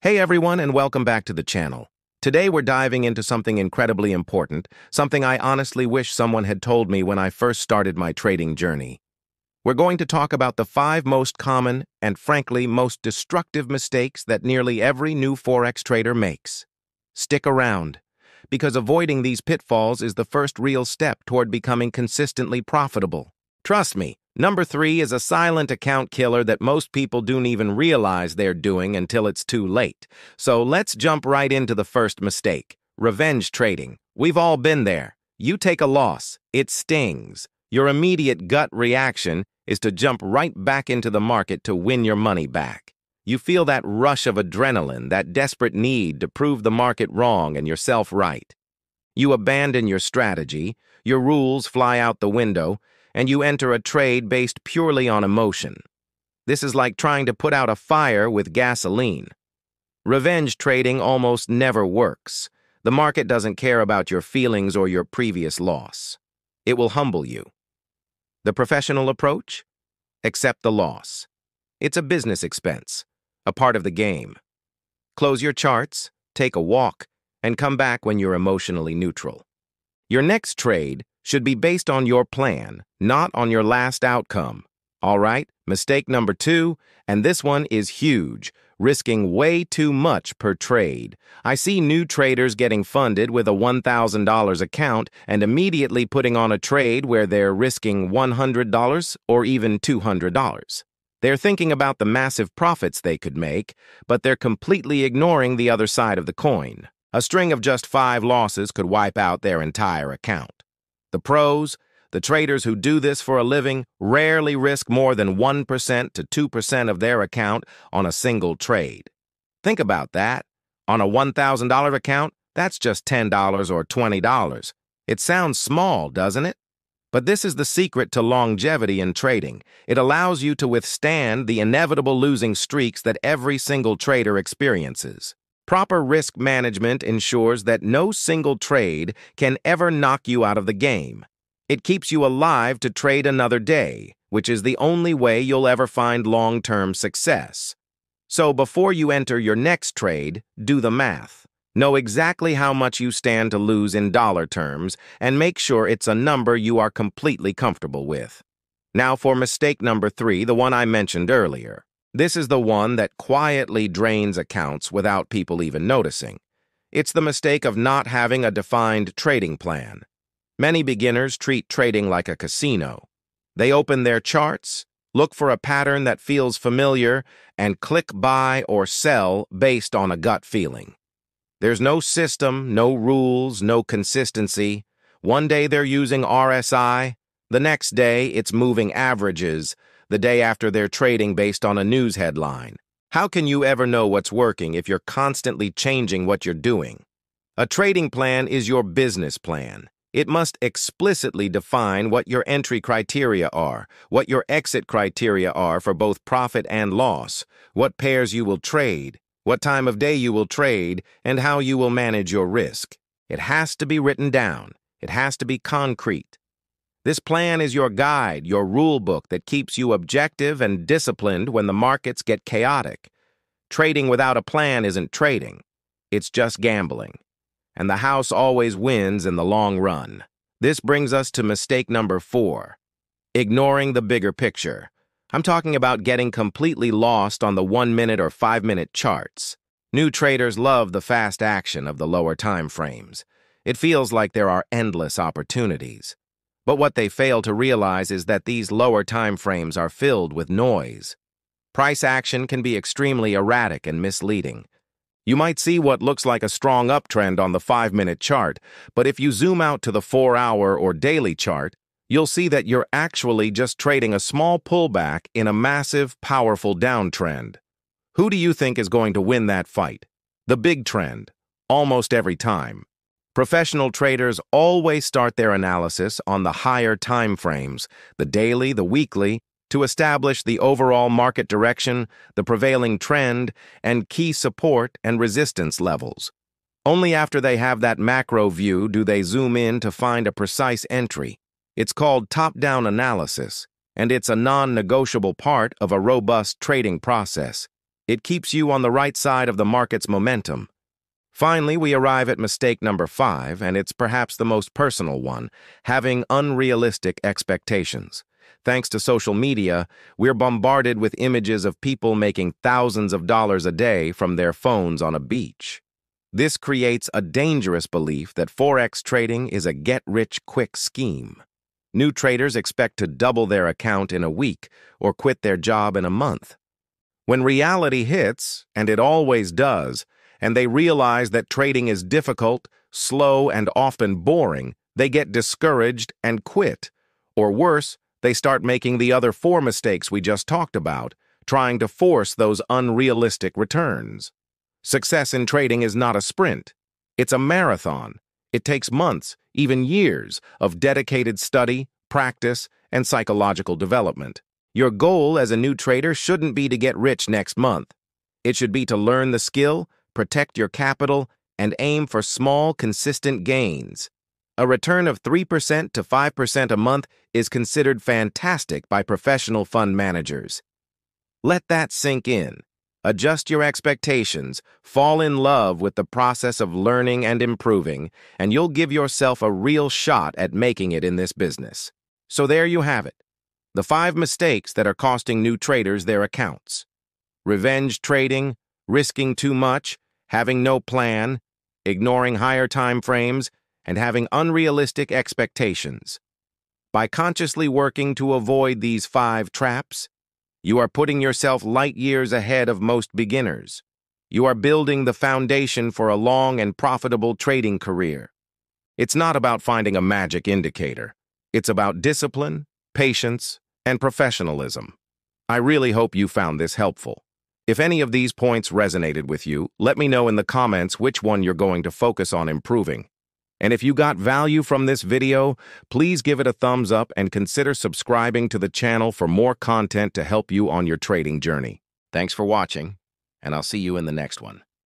Hey everyone, and welcome back to the channel. Today we're diving into something incredibly important, something I honestly wish someone had told me when I first started my trading journey. We're going to talk about the 5 most common and, frankly, most destructive mistakes that nearly every new Forex trader makes. Stick around, because avoiding these pitfalls is the first real step toward becoming consistently profitable. Trust me, number 3 is a silent account killer that most people don't even realize they're doing until it's too late. So let's jump right into the first mistake: revenge trading. We've all been there. You take a loss, it stings. Your immediate gut reaction is to jump right back into the market to win your money back. You feel that rush of adrenaline, that desperate need to prove the market wrong and yourself right. You abandon your strategy, your rules fly out the window, and you enter a trade based purely on emotion. This is like trying to put out a fire with gasoline. Revenge trading almost never works. The market doesn't care about your feelings or your previous loss. It will humble you. The professional approach? Accept the loss. It's a business expense, a part of the game. Close your charts, take a walk, and come back when you're emotionally neutral. Your next trade should be based on your plan, not on your last outcome. All right, mistake number 2, and this one is huge: risking way too much per trade. I see new traders getting funded with a $1,000 account and immediately putting on a trade where they're risking $100 or even $200. They're thinking about the massive profits they could make, but they're completely ignoring the other side of the coin. A string of just 5 losses could wipe out their entire account. The pros, the traders who do this for a living, rarely risk more than 1% to 2% of their account on a single trade. Think about that. On a $1,000 account, that's just $10 or $20. It sounds small, doesn't it? But this is the secret to longevity in trading. It allows you to withstand the inevitable losing streaks that every single trader experiences. Proper risk management ensures that no single trade can ever knock you out of the game. It keeps you alive to trade another day, which is the only way you'll ever find long-term success. So before you enter your next trade, do the math. Know exactly how much you stand to lose in dollar terms, and make sure it's a number you are completely comfortable with. Now for mistake number 3, the one I mentioned earlier. This is the one that quietly drains accounts without people even noticing. It's the mistake of not having a defined trading plan. Many beginners treat trading like a casino. They open their charts, look for a pattern that feels familiar, and click buy or sell based on a gut feeling. There's no system, no rules, no consistency. One day they're using RSI, the next day it's moving averages, the day after they're trading based on a news headline. How can you ever know what's working if you're constantly changing what you're doing? A trading plan is your business plan. It must explicitly define what your entry criteria are, what your exit criteria are for both profit and loss, what pairs you will trade, what time of day you will trade, and how you will manage your risk. It has to be written down. It has to be concrete. This plan is your guide, your rule book that keeps you objective and disciplined when the markets get chaotic. Trading without a plan isn't trading. It's just gambling. And the house always wins in the long run. This brings us to mistake number 4: ignoring the bigger picture. I'm talking about getting completely lost on the 1-minute or 5-minute charts. New traders love the fast action of the lower time frames. It feels like there are endless opportunities. But what they fail to realize is that these lower time frames are filled with noise. Price action can be extremely erratic and misleading. You might see what looks like a strong uptrend on the 5-minute chart, but if you zoom out to the 4-hour or daily chart, you'll see that you're actually just trading a small pullback in a massive, powerful downtrend. Who do you think is going to win that fight? The big trend, almost every time. Professional traders always start their analysis on the higher time frames, the daily, the weekly, to establish the overall market direction, the prevailing trend, and key support and resistance levels. Only after they have that macro view do they zoom in to find a precise entry. It's called top-down analysis, and it's a non-negotiable part of a robust trading process. It keeps you on the right side of the market's momentum. Finally, we arrive at mistake number 5, and it's perhaps the most personal one, having unrealistic expectations. Thanks to social media, we're bombarded with images of people making thousands of dollars a day from their phones on a beach. This creates a dangerous belief that Forex trading is a get-rich-quick scheme. New traders expect to double their account in a week or quit their job in a month. When reality hits, and it always does, and they realize that trading is difficult, slow, and often boring, they get discouraged and quit. Or worse, they start making the other 4 mistakes we just talked about, trying to force those unrealistic returns. Success in trading is not a sprint. It's a marathon. It takes months, even years, of dedicated study, practice, and psychological development. Your goal as a new trader shouldn't be to get rich next month. It should be to learn the skill, protect your capital, and aim for small, consistent gains. A return of 3% to 5% a month is considered fantastic by professional fund managers. Let that sink in. Adjust your expectations, fall in love with the process of learning and improving, and you'll give yourself a real shot at making it in this business. So there you have it. The 5 mistakes that are costing new traders their accounts. Revenge trading, risking too much, having no plan, ignoring higher time frames, and having unrealistic expectations. By consciously working to avoid these 5 traps, you are putting yourself light years ahead of most beginners. You are building the foundation for a long and profitable trading career. It's not about finding a magic indicator. It's about discipline, patience, and professionalism. I really hope you found this helpful. If any of these points resonated with you, let me know in the comments which one you're going to focus on improving. And if you got value from this video, please give it a thumbs up and consider subscribing to the channel for more content to help you on your trading journey. Thanks for watching, and I'll see you in the next one.